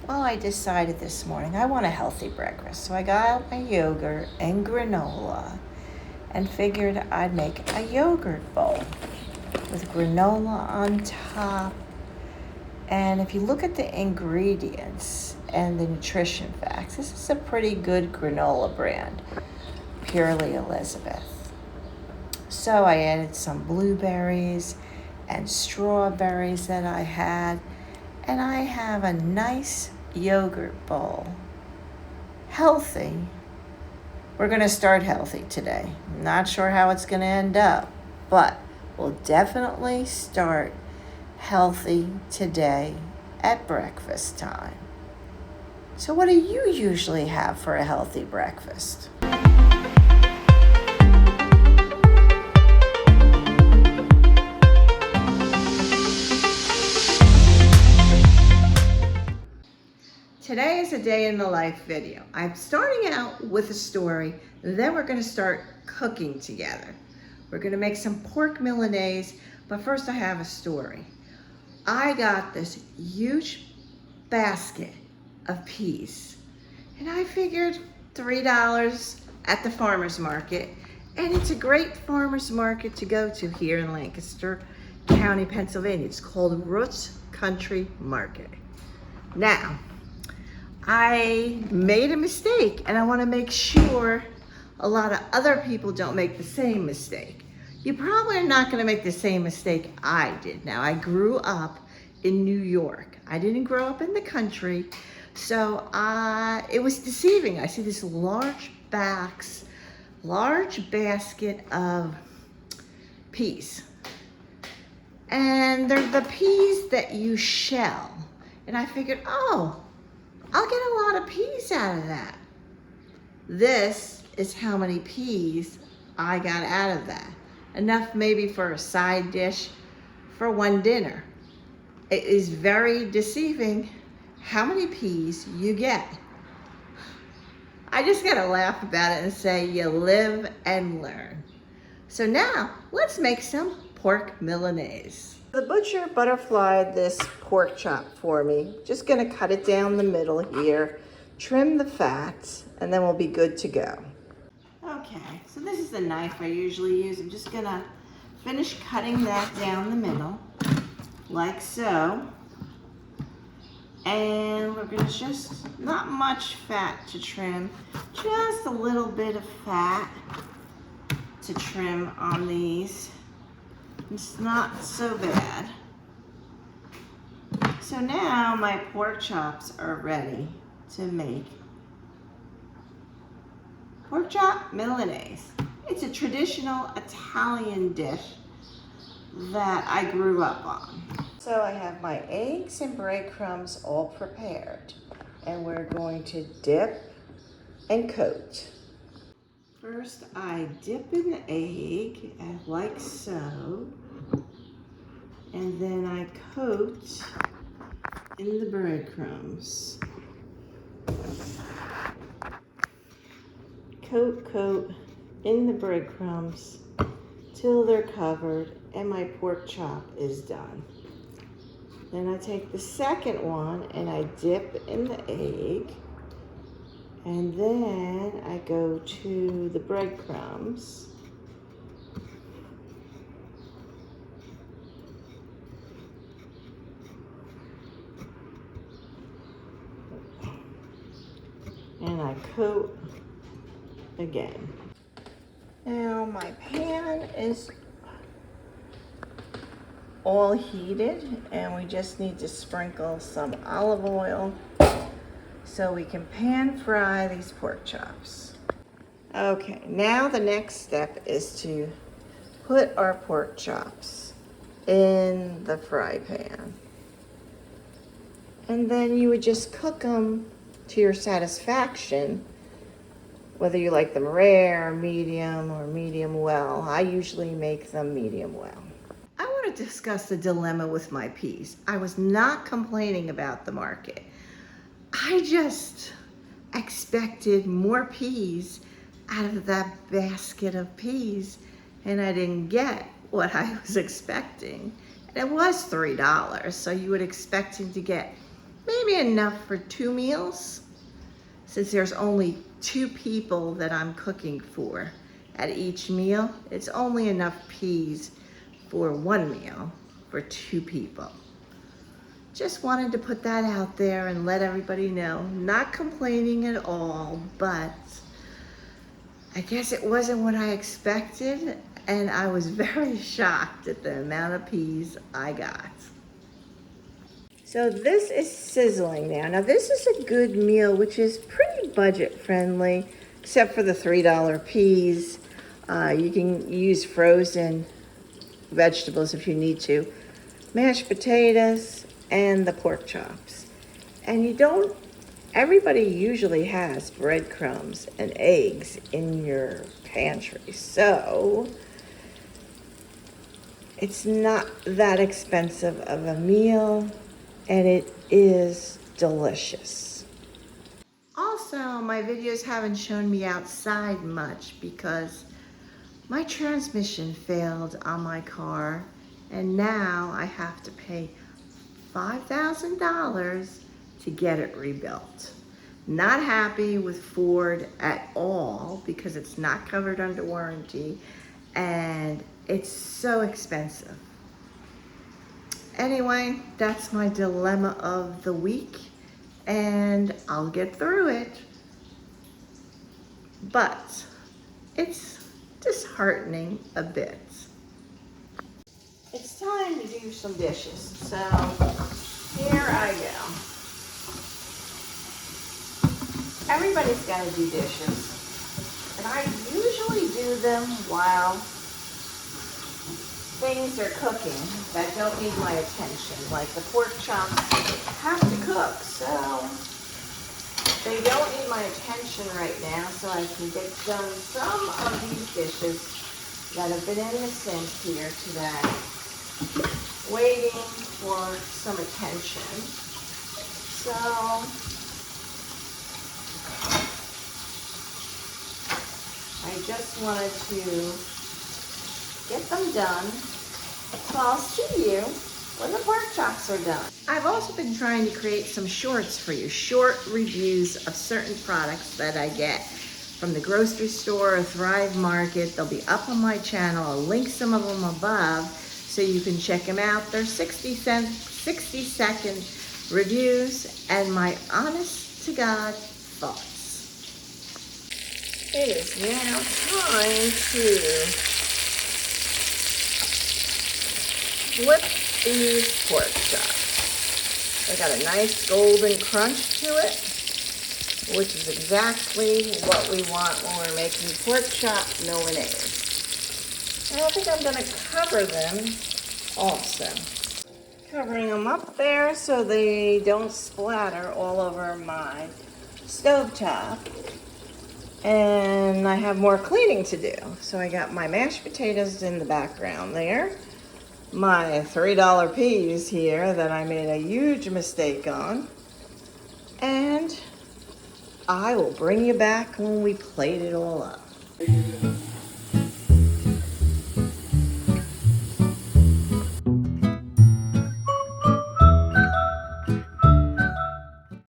Well, I decided this morning I want a healthy breakfast. So I got out my yogurt and granola and figured I'd make a yogurt bowl with granola on top. And if you look at the ingredients and the nutrition facts, this is a pretty good granola brand, Purely Elizabeth. So I added some blueberries and strawberries that I had, and I have a nice yogurt bowl. Healthy. We're going to start healthy today. Not sure how it's going to end up, but we'll definitely start healthy today at breakfast time. So what do you usually have for a healthy breakfast? Today is a day in the life video. I'm starting out with a story, then we're going to start cooking together. We're going to make some pork Milanese, but first I have a story. I got this huge basket of peas, and I figured $3 at the farmer's market, and it's a great farmer's market to go to here in Lancaster County, Pennsylvania. It's called Roots Country Market. Now, I made a mistake, and I want to make sure a lot of other people don't make the same mistake. You probably are not going to make the same mistake I did. Now, I grew up in New York. I didn't grow up in the country, so it was deceiving. I see this large basket of peas, and they're the peas that you shell. And I figured, oh, I'll get a lot of peas out of that. This is how many peas I got out of that. Enough maybe for a side dish for one dinner. It is very deceiving how many peas you get. I just gotta laugh about it and say you live and learn. So now let's make some pork Milanese. The butcher butterflied this pork chop for me. Just gonna cut it down the middle here, trim the fats, and then we'll be good to go. Okay, so this is the knife I usually use. I'm just gonna finish cutting that down the middle, like so. And we're gonna just, not much fat to trim, just a little bit of fat to trim on these. It's not so bad. So now my pork chops are ready to make pork chop Milanese. It's a traditional Italian dish that I grew up on. So I have my eggs and breadcrumbs all prepared, and we're going to dip and coat. First, I dip in the egg, like so, and then I coat in the breadcrumbs. Coat in the breadcrumbs till they're covered and my pork chop is done. Then I take the second one and I dip in the egg, and then I go to the breadcrumbs. And I coat again. Now my pan is all heated, and we just need to sprinkle some olive oil so we can pan fry these pork chops. Okay, now the next step is to put our pork chops in the fry pan. And then you would just cook them to your satisfaction, whether you like them rare, medium, or medium well. I usually make them medium well. I want to discuss the dilemma with my peas. I was not complaining about the market. I just expected more peas out of that basket of peas, and I didn't get what I was expecting. And it was $3, so you would expect him to get maybe enough for 2 meals, since there's only 2 people that I'm cooking for at each meal. It's only enough peas for 1 meal for 2 people. Just wanted to put that out there and let everybody know. Not complaining at all, but I guess it wasn't what I expected, and I was very shocked at the amount of peas I got. So this is sizzling now. Now this is a good meal, which is pretty budget friendly, except for the $3 peas. You can use frozen vegetables if you need to. Mashed potatoes and the pork chops. And you don't, everybody usually has breadcrumbs and eggs in your pantry. So it's not that expensive of a meal, and it is delicious. Also, my videos haven't shown me outside much because my transmission failed on my car, and now I have to pay $5,000 to get it rebuilt. Not happy with Ford at all because it's not covered under warranty and it's so expensive. Anyway, that's my dilemma of the week, and I'll get through it. But it's disheartening a bit. It's time to do some dishes, so here I go. Everybody's got to do dishes, and I usually do them while things are cooking that don't need my attention, like the pork chops have to cook, so they don't need my attention right now, so I can get done some of these dishes that have been in the sink here today, waiting for some attention. So I just wanted to get them done. So I'll see you when the pork chops are done. I've also been trying to create some shorts for you, short reviews of certain products that I get from the grocery store or Thrive Market. They'll be up on my channel. I'll link some of them above so you can check them out. They're 60-second reviews and my honest to God thoughts. It is now time to flip these pork chops. They got a nice golden crunch to it, which is exactly what we want when we're making pork chop Milanese. And I think I'm going to cover them also. Covering them up there so they don't splatter all over my stovetop. And I have more cleaning to do. So I got my mashed potatoes in the background there. My $3 peas here that I made a huge mistake on. And I will bring you back when we plate it all up.